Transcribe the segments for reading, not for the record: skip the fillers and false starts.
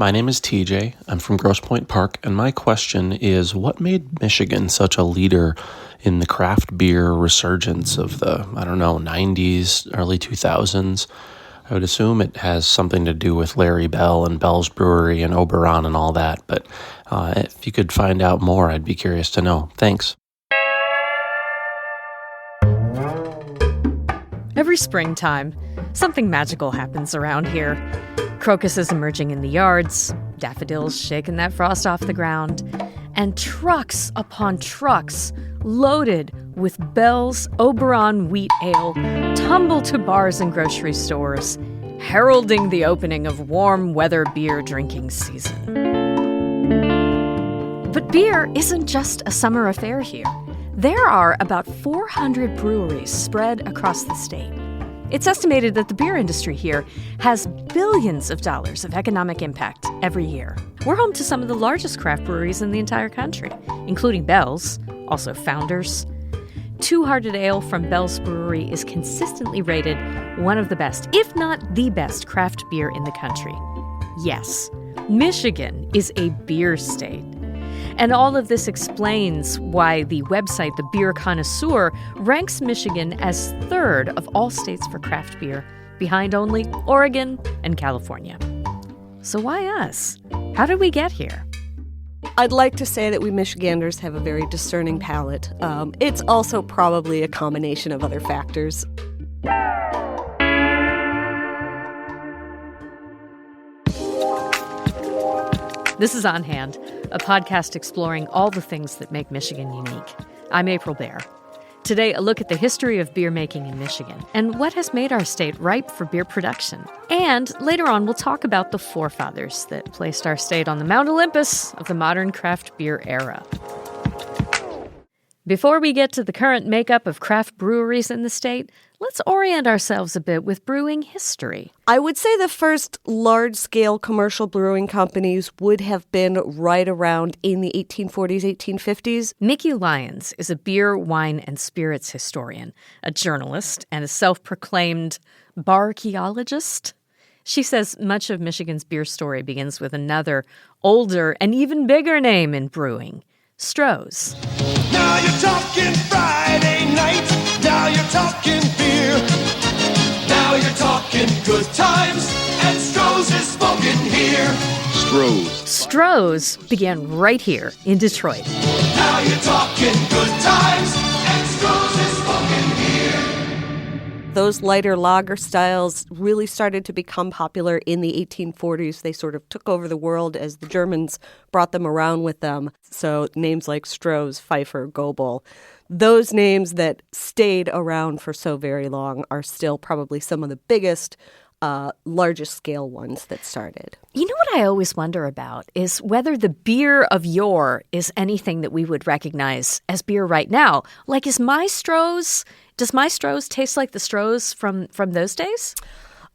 My name is TJ. I'm from Grosse Pointe Park, and my question is, what made Michigan such a leader in the craft beer resurgence of the, 90s, early 2000s? I would assume it has something to do with Larry Bell and Bell's Brewery and Oberon and all that, but if you could find out more, I'd be curious to know. Thanks. Every springtime, something magical happens around here. Crocuses emerging in the yards, daffodils shaking that frost off the ground, and trucks upon trucks loaded with Bell's Oberon wheat ale tumble to bars and grocery stores, heralding the opening of warm weather beer drinking season. But beer isn't just a summer affair here. There are about 400 breweries spread across the state. It's estimated that the beer industry here has billions of dollars of economic impact every year. We're home to some of the largest craft breweries in the entire country, including Bell's, also Founders. Two Hearted Ale from Bell's Brewery is consistently rated one of the best, if not the best, craft beer in the country. Yes, Michigan is a beer state. And all of this explains why the website, The Beer Connoisseur, ranks Michigan as third of all states for craft beer, behind only Oregon and California. So why us? How did we get here? I'd like to say that we Michiganders have a very discerning palate. It's also probably a combination of other factors. This is On Hand, a podcast exploring all the things that make Michigan unique. I'm April Baer. Today, a look at the history of beer making in Michigan and what has made our state ripe for beer production. And later on, we'll talk about the forefathers that placed our state on the Mount Olympus of the modern craft beer era. Before we get to the current makeup of craft breweries in the state, let's orient ourselves a bit with brewing history. I would say the first large-scale commercial brewing companies would have been right around in the 1840s, 1850s. Mickey Lyons is a beer, wine, and spirits historian, a journalist, and a self-proclaimed barcheologist. She says much of Michigan's beer story begins with another, older, and even bigger name in brewing, Stroh's. Now you're talking Friday night. Now you're talking beer. Now you're talking good times. And Stroh's is spoken here. Stroh's began right here in Detroit. Now you're talking good times. And Stroh's is spoken here. Those lighter lager styles really started to become popular in the 1840s. They sort of took over the world as the Germans brought them around with them. So names like Stroh's, Pfeiffer, Goebel, those names that stayed around for so very long are still probably some of the biggest, largest scale ones that started. You know what I always wonder about is whether the beer of yore is anything that we would recognize as beer right now. Like, does my Stroh's taste like the Stroh's from those days?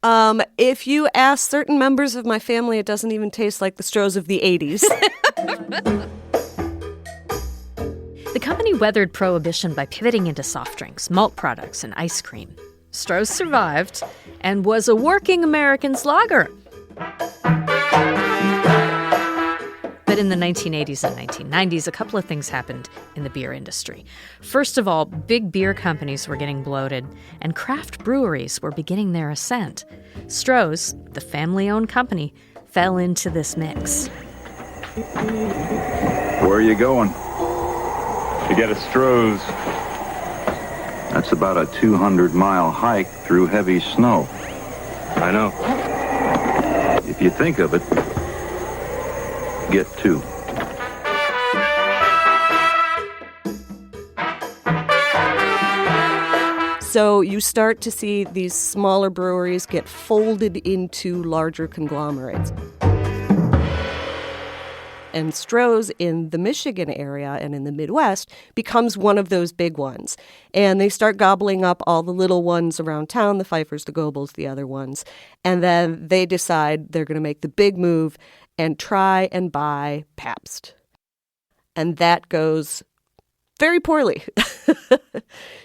If you ask certain members of my family, it doesn't even taste like the Stroh's of the 80s. The company weathered Prohibition by pivoting into soft drinks, malt products, and ice cream. Stroh's survived and was a working American's lager. But in the 1980s and 1990s, a couple of things happened in the beer industry. First of all, big beer companies were getting bloated, and craft breweries were beginning their ascent. Stroh's, the family-owned company, fell into this mix. Where are you going? To get a Stroh's. That's about a 200-mile hike through heavy snow. I know. If you think of it, get two. So you start to see these smaller breweries get folded into larger conglomerates. And Stroh's in the Michigan area and in the Midwest becomes one of those big ones. And they start gobbling up all the little ones around town, the Pfeiffers, the Goebels, the other ones. And then they decide they're going to make the big move and try and buy Pabst. And that goes very poorly.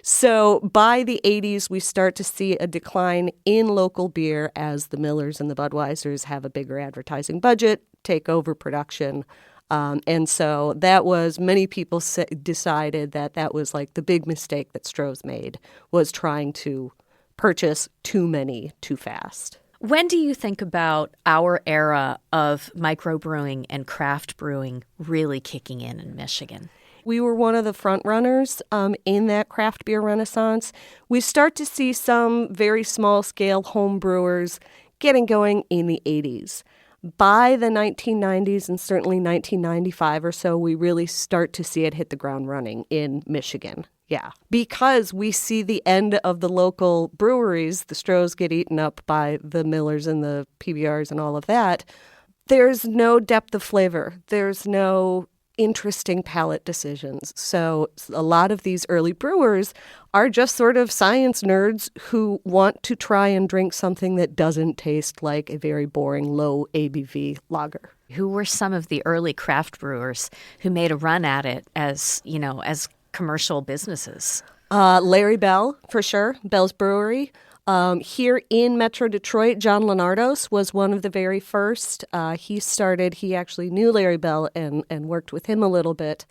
So by the 80s, we start to see a decline in local beer as the Millers and the Budweisers have a bigger advertising budget, take over production. And so that was, many people decided that was like the big mistake that Stroh's made, was trying to purchase too many too fast. When do you think about our era of microbrewing and craft brewing really kicking in Michigan? We were one of the front runners in that craft beer renaissance. We start to see some very small-scale home brewers getting going in the 80s. By the 1990s and certainly 1995 or so, we really start to see it hit the ground running in Michigan. Yeah, because we see the end of the local breweries. The Strohs get eaten up by the Millers and the PBRs and all of that. There's no depth of flavor. There's no interesting palate decisions. So a lot of these early brewers are just sort of science nerds who want to try and drink something that doesn't taste like a very boring low ABV lager. Who were some of the early craft brewers who made a run at it as commercial businesses? Larry Bell, for sure, Bell's Brewery. Here in Metro Detroit, John Lenardos was one of the very first. He actually knew Larry Bell and worked with him a little bit.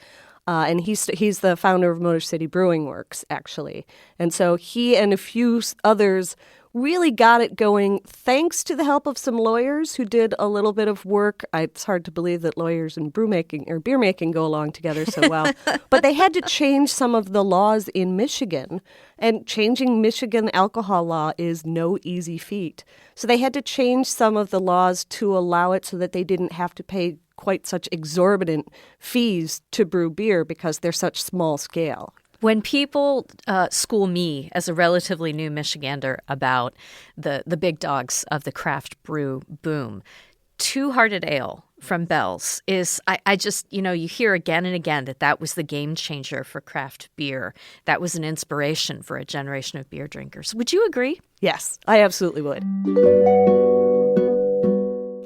And he's the founder of Motor City Brewing Works, actually. And so he and a few others really got it going thanks to the help of some lawyers who did a little bit of work. It's hard to believe that lawyers and beer making go along together so well. But they had to change some of the laws in Michigan, and changing Michigan alcohol law is no easy feat. So they had to change some of the laws to allow it so that they didn't have to pay quite such exorbitant fees to brew beer because they're such small scale. When people school me as a relatively new Michigander about the big dogs of the craft brew boom, Two-Hearted Ale from Bell's is, I just, you hear again and again that was the game changer for craft beer. That was an inspiration for a generation of beer drinkers. Would you agree? Yes, I absolutely would.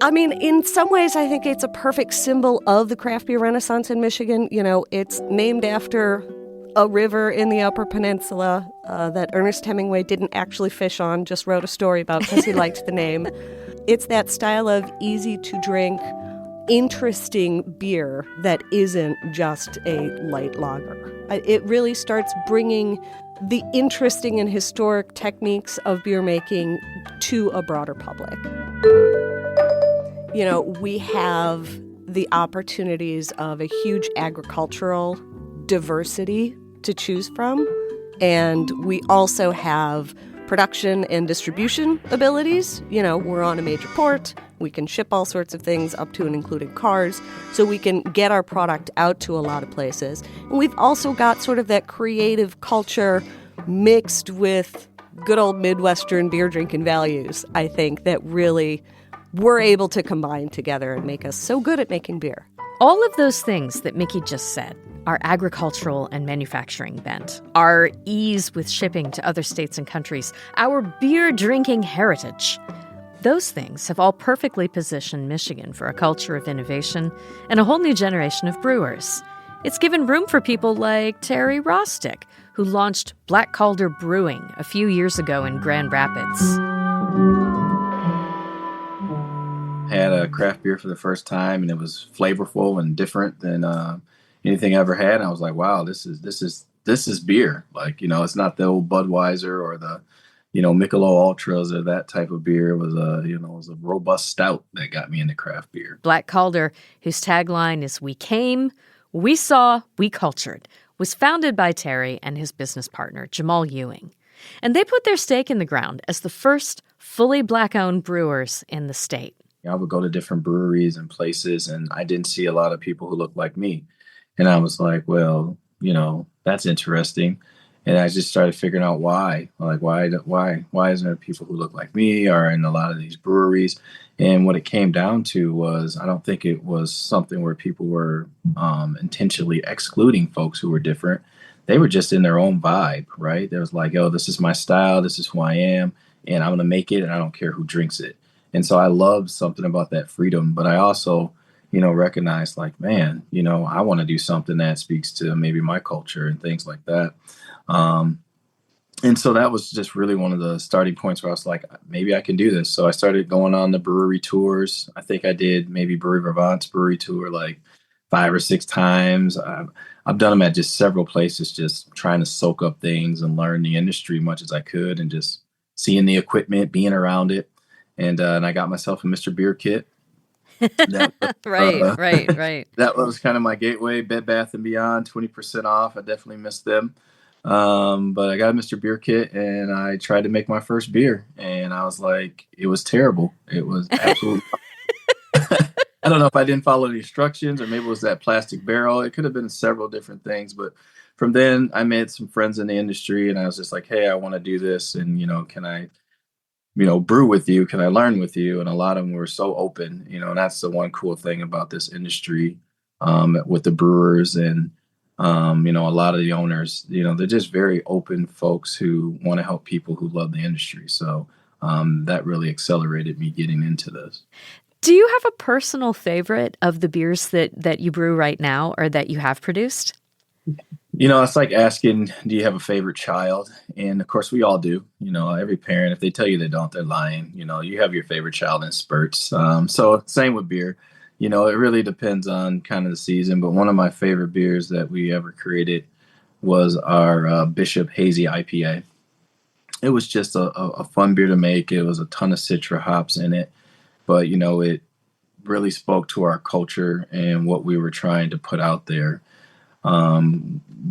I mean, in some ways, I think it's a perfect symbol of the craft beer renaissance in Michigan. It's named after a river in the Upper Peninsula that Ernest Hemingway didn't actually fish on, just wrote a story about because he liked the name. It's that style of easy-to-drink, interesting beer that isn't just a light lager. It really starts bringing the interesting and historic techniques of beer making to a broader public. We have the opportunities of a huge agricultural diversity to choose from, and we also have production and distribution abilities. We're on a major port. We can ship all sorts of things up to and including cars, so we can get our product out to a lot of places. And we've also got sort of that creative culture mixed with good old Midwestern beer drinking values, I think, that really we're able to combine together and make us so good at making beer. All of those things that Mickey just said, our agricultural and manufacturing bent, our ease with shipping to other states and countries, our beer-drinking heritage, those things have all perfectly positioned Michigan for a culture of innovation and a whole new generation of brewers. It's given room for people like Terry Rostic, who launched Black Calder Brewing a few years ago in Grand Rapids. Had a craft beer for the first time, and it was flavorful and different than anything I ever had. And I was like, wow, this is beer. It's not the old Budweiser or the, Michelob Ultras or that type of beer. It was a robust stout that got me into craft beer. Black Calder, whose tagline is "We came, we saw, we cultured," was founded by Terry and his business partner, Jamal Ewing. And they put their stake in the ground as the first fully Black-owned brewers in the state. I would go to different breweries and places, and I didn't see a lot of people who looked like me. And I was like, well, that's interesting. And I just started figuring out why. Like, why isn't there people who look like me or in a lot of these breweries? And what it came down to was, I don't think it was something where people were intentionally excluding folks who were different. They were just in their own vibe, right? There was like, oh, this is my style, this is who I am, and I'm going to make it, and I don't care who drinks it. And so I loved something about that freedom, but I also, recognized like, man, I want to do something that speaks to maybe my culture and things like that. And so that was just really one of the starting points where I was like, maybe I can do this. So I started going on the brewery tours. I think I did maybe Brewery Vermont's brewery tour like 5 or 6 times. I've done them at just several places, just trying to soak up things and learn the industry as much as I could, and just seeing the equipment, being around it. And I got myself a Mr. Beer kit. That was, Right. that was kind of my gateway. Bed Bath and Beyond, 20% off. I definitely missed them. But I got a Mr. Beer kit, and I tried to make my first beer, and I was like, it was terrible. It was absolutely. I don't know if I didn't follow the instructions, or maybe it was that plastic barrel. It could have been several different things. But from then, I made some friends in the industry, and I was just like, hey, I want to do this. And, can I, brew with you? Can I learn with you? And a lot of them were so open, and that's the one cool thing about this industry, with the brewers and, a lot of the owners, they're just very open folks who want to help people who love the industry. So that really accelerated me getting into this. Do you have a personal favorite of the beers that you brew right now or that you have produced? It's like asking, do you have a favorite child? And of course, we all do. Every parent, if they tell you they don't, they're lying. You have your favorite child in spurts. So same with beer. It really depends on kind of the season. But one of my favorite beers that we ever created was our Bishop Hazy IPA. It was just a fun beer to make. It was a ton of Citra hops in it. But, it really spoke to our culture and what we were trying to put out there.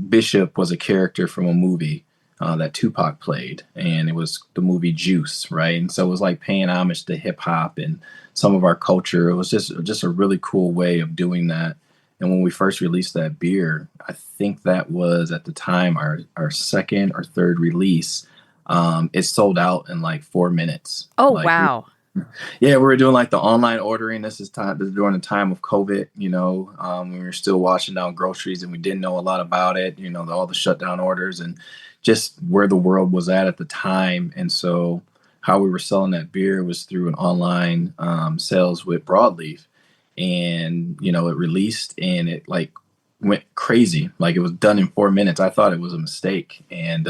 Bishop was a character from a movie that Tupac played, and it was the movie Juice, right? And so it was like paying homage to hip hop and some of our culture. It was just a really cool way of doing that. And when we first released that beer, I think that was at the time our second or third release. It sold out in like 4 minutes. Oh, like, wow. We were doing like the online ordering. This is during the time of COVID, we were still washing down groceries and we didn't know a lot about it, all the shutdown orders and just where the world was at the time. And so how we were selling that beer was through an online sales with Broadleaf. And, it released and it like went crazy. Like it was done in 4 minutes. I thought it was a mistake. And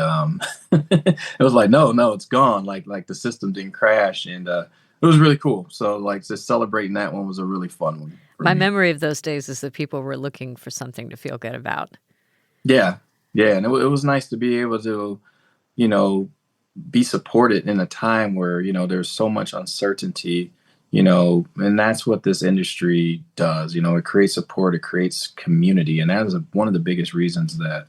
it was like, no, it's gone. Like the system didn't crash. And it was really cool. So like just celebrating that one was a really fun one. My memory of those days is that people were looking for something to feel good about. Yeah. And it was nice to be able to, be supported in a time where, there's so much uncertainty, and that's what this industry does. It creates support, it creates community. And that is one of the biggest reasons that,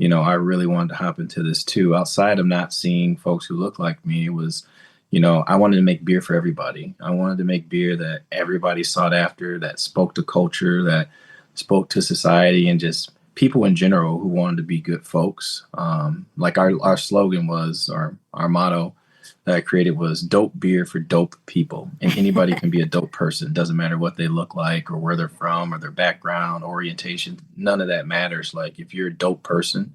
I really wanted to hop into this too. Outside of not seeing folks who look like me, it was, I wanted to make beer for everybody. I wanted to make beer that everybody sought after, that spoke to culture, that spoke to society, and just people in general who wanted to be good folks. Like our slogan was, our motto that I created was dope beer for dope people. And anybody can be a dope person. Doesn't matter what they look like or where they're from or their background, orientation. None of that matters. Like if you're a dope person,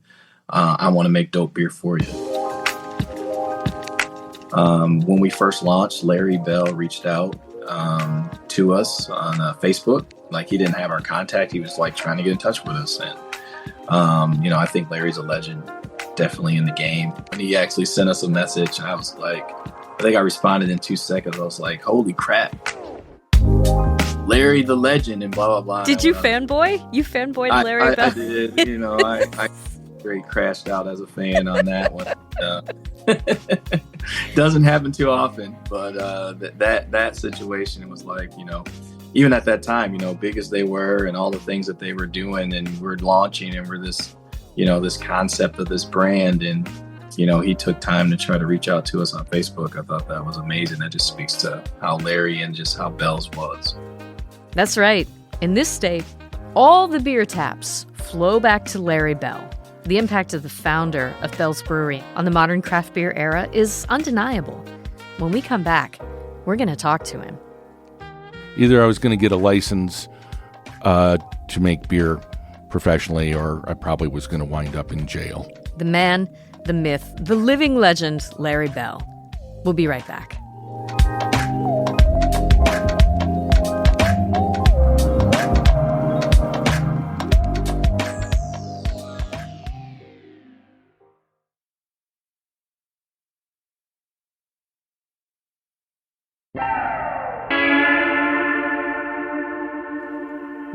I want to make dope beer for you. When we first launched, Larry Bell reached out to us on Facebook. Like he didn't have our contact. He was like trying to get in touch with us. And, I think Larry's a legend, definitely in the game. When he actually sent us a message, I was like, I think I responded in 2 seconds. I was like, holy crap. Larry the legend and blah, blah, blah. Did you fanboy? You fanboyed Larry Bell? I did. I very crashed out as a fan on that one. Doesn't happen too often, but that situation was like, even at that time, big as they were and all the things that they were doing and we're launching and we're this, this concept of this brand. And, he took time to try to reach out to us on Facebook. I thought that was amazing. That just speaks to how Larry and just how Bell's was. That's right. In this state, all the beer taps flow back to Larry Bell. The impact of the founder of Bell's Brewery on the modern craft beer era is undeniable. When we come back, we're going to talk to him. Either I was going to get a license to make beer professionally, or I probably was going to wind up in jail. The man, the myth, the living legend, Larry Bell. We'll be right back.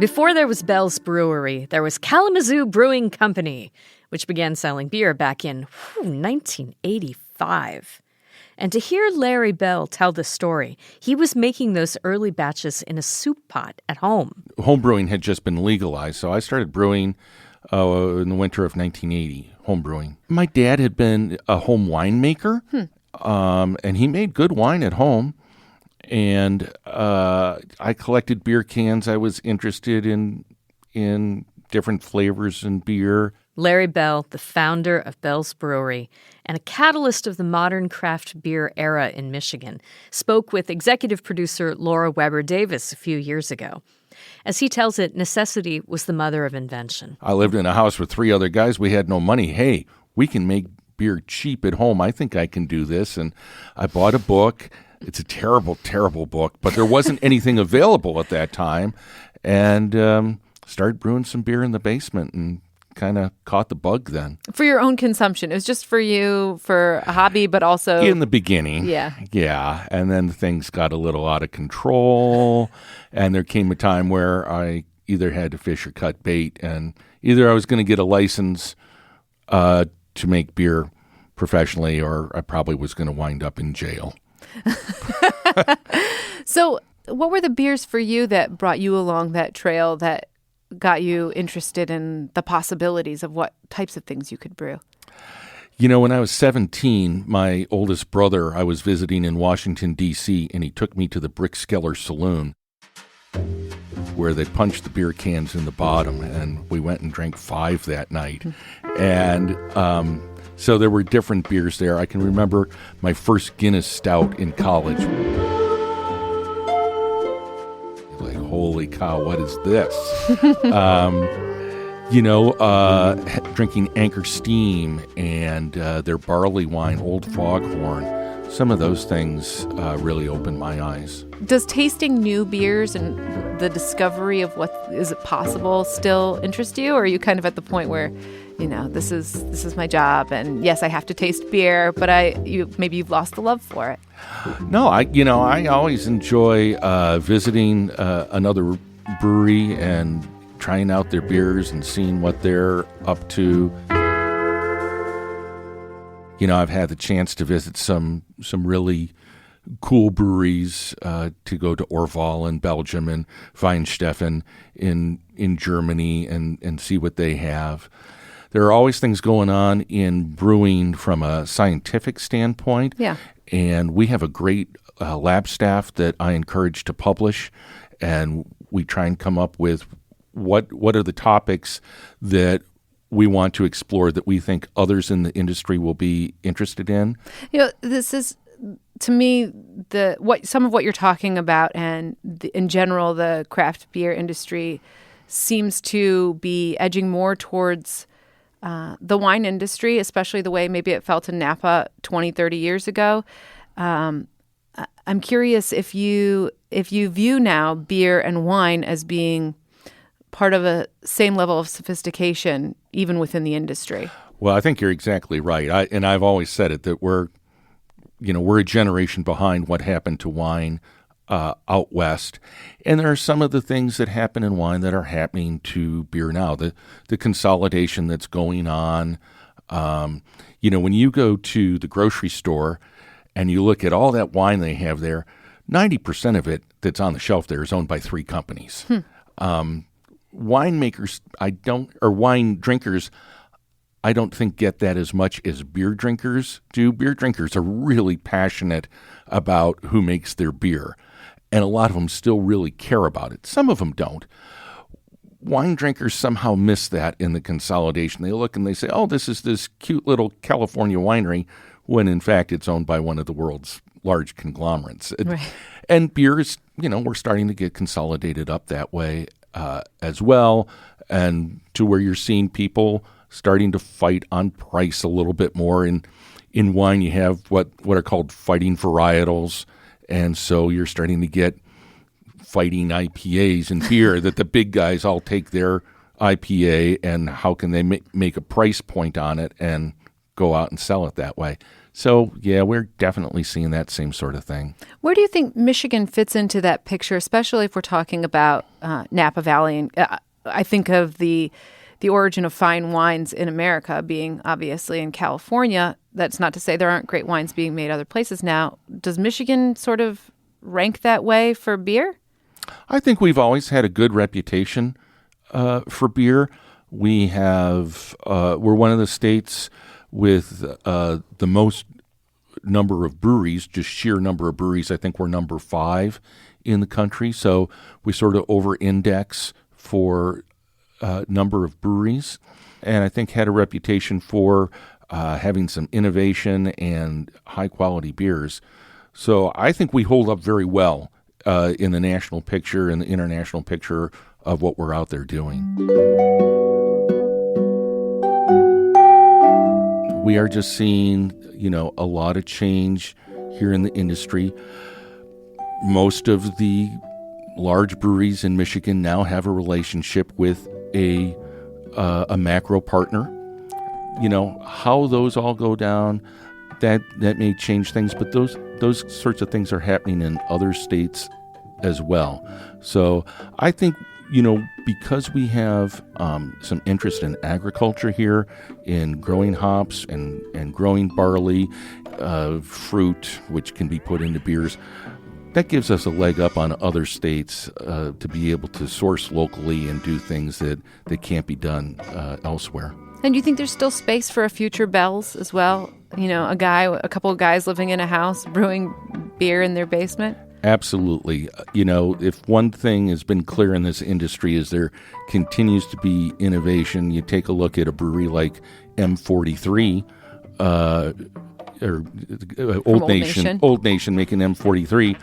Before there was Bell's Brewery, there was Kalamazoo Brewing Company, which began selling beer back in 1985. And to hear Larry Bell tell the story, he was making those early batches in a soup pot at home. Home brewing had just been legalized, so I started brewing in the winter of 1980, home brewing. My dad had been a home winemaker, and he made good wine at home. And I collected beer cans. I was interested in different flavors in beer. Larry Bell, the founder of Bell's Brewery and a catalyst of the modern craft beer era in Michigan, spoke with executive producer Laura Weber Davis a few years ago. As he tells it, necessity was the mother of invention. I lived in a house with 3 other guys. We had no money. Hey, we can make beer cheap at home. I think I can do this. And I bought a book. It's a terrible, terrible book, but there wasn't anything available at that time. And started brewing some beer in the basement and kind of caught the bug then. For your own consumption. It was just for you, for a hobby, but also... In the beginning. Yeah. Yeah. And then things got a little out of control. And there came a time where I either had to fish or cut bait. And either I was going to get a license to make beer professionally, or I probably was going to wind up in jail. So what were the beers for you that brought you along that trail that got you interested in the possibilities of what types of things you could brew? You know, when I was 17, my oldest brother, I was visiting in Washington, D.C., and he took me to the Brickskeller Saloon where they punched the beer cans in the bottom, and we went and drank 5 that night. And so there were different beers there. I can remember my first Guinness Stout in college. Like, holy cow, what is this? Drinking Anchor Steam and their barley wine, Old Foghorn. Some of those things really opened my eyes. Does tasting new beers and the discovery of what is it possible still interest you? Or are you kind of at the point where, this is my job, and yes, I have to taste beer, but maybe you've lost the love for it? No, I always enjoy visiting another brewery and trying out their beers and seeing what they're up to. I've had the chance to visit some really cool breweries, to go to Orval in Belgium and Weinsteffen in Germany and see what they have. There are always things going on in brewing from a scientific standpoint. Yeah. And we have a great lab staff that I encourage to publish, and we try and come up with what are the topics that we want to explore that we think others in the industry will be interested in. This is, to me, some of what you're talking about, and in general, the craft beer industry seems to be edging more towards the wine industry, especially the way maybe it felt in Napa 20, 30 years ago. I'm curious if you view now beer and wine as being part of a same level of sophistication, even within the industry. Well, I think you're exactly right. I've always said it, that we're a generation behind what happened to wine out west. And there are some of the things that happen in wine that are happening to beer now. The consolidation that's going on. When you go to the grocery store and you look at all that wine they have there, 90% of it that's on the shelf there is owned by 3 companies. Winemakers, wine drinkers, I don't think get that as much as beer drinkers do. Beer drinkers are really passionate about who makes their beer, and a lot of them still really care about it. Some of them don't. Wine drinkers somehow miss that in the consolidation. They look and they say, oh, this is this cute little California winery, when in fact it's owned by one of the world's large conglomerates. Right. And beers, we're starting to get consolidated up that way as well, and to where you're seeing people starting to fight on price a little bit more. In wine, you have what are called fighting varietals, and so you're starting to get fighting IPAs in beer that the big guys all take their IPA and how can they make a price point on it and go out and sell it that way. So, yeah, we're definitely seeing that same sort of thing. Where do you think Michigan fits into that picture, especially if we're talking about Napa Valley? And I think of the origin of fine wines in America being obviously in California. That's not to say there aren't great wines being made other places now. Does Michigan sort of rank that way for beer? I think we've always had a good reputation for beer. We have we're one of the states with the most number of breweries, just sheer number of breweries. I think we're number 5 in the country. So we sort of over-index for number of breweries, and I think had a reputation for having some innovation and high-quality beers. So I think we hold up very well in the national picture and the international picture of what we're out there doing. We are just seeing, a lot of change here in the industry. Most of the large breweries in Michigan now have a relationship with a macro partner. How those all go down, that may change things, but those sorts of things are happening in other states as well. So I think, because we have some interest in agriculture here, in growing hops and growing barley, fruit, which can be put into beers, that gives us a leg up on other states to be able to source locally and do things that can't be done elsewhere. And do you think there's still space for a future Bell's as well? A couple of guys living in a house brewing beer in their basement? Absolutely. If one thing has been clear in this industry is there continues to be innovation. You take a look at a brewery like M43, or Old Nation making M43.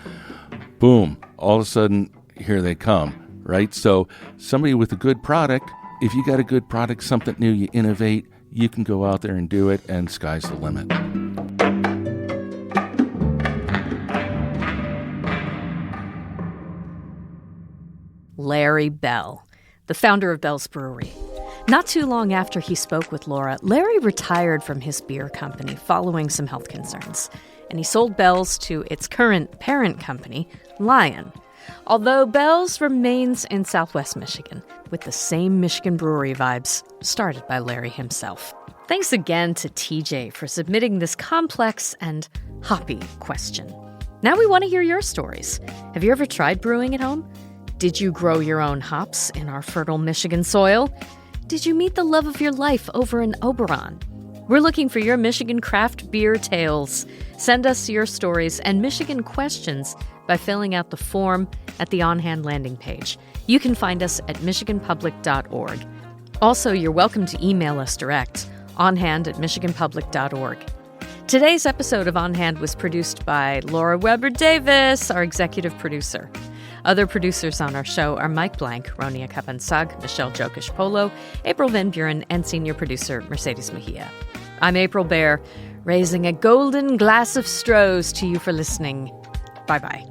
Boom. All of a sudden, here they come, right? So somebody with a good product, if you got a good product, something new, you innovate, you can go out there and do it, and sky's the limit. Larry Bell, the founder of Bell's Brewery. Not too long after he spoke with Laura, Larry retired from his beer company following some health concerns, and he sold Bell's to its current parent company, Lyons. Although Bell's remains in Southwest Michigan, with the same Michigan brewery vibes started by Larry himself. Thanks again to TJ for submitting this complex and hoppy question. Now we want to hear your stories. Have you ever tried brewing at home? Did you grow your own hops in our fertile Michigan soil? Did you meet the love of your life over in Oberon? We're looking for your Michigan craft beer tales. Send us your stories and Michigan questions by filling out the form at the On Hand landing page. You can find us at michiganpublic.org. Also, you're welcome to email us direct, onhand@michiganpublic.org. Today's episode of On Hand was produced by Laura Weber Davis, our executive producer. Other producers on our show are Mike Blank, Ronia Kapansag, Michelle Jokish-Polo, April Van Buren, and senior producer Mercedes Mejia. I'm April Baer, raising a golden glass of Strohs to you for listening. Bye-bye.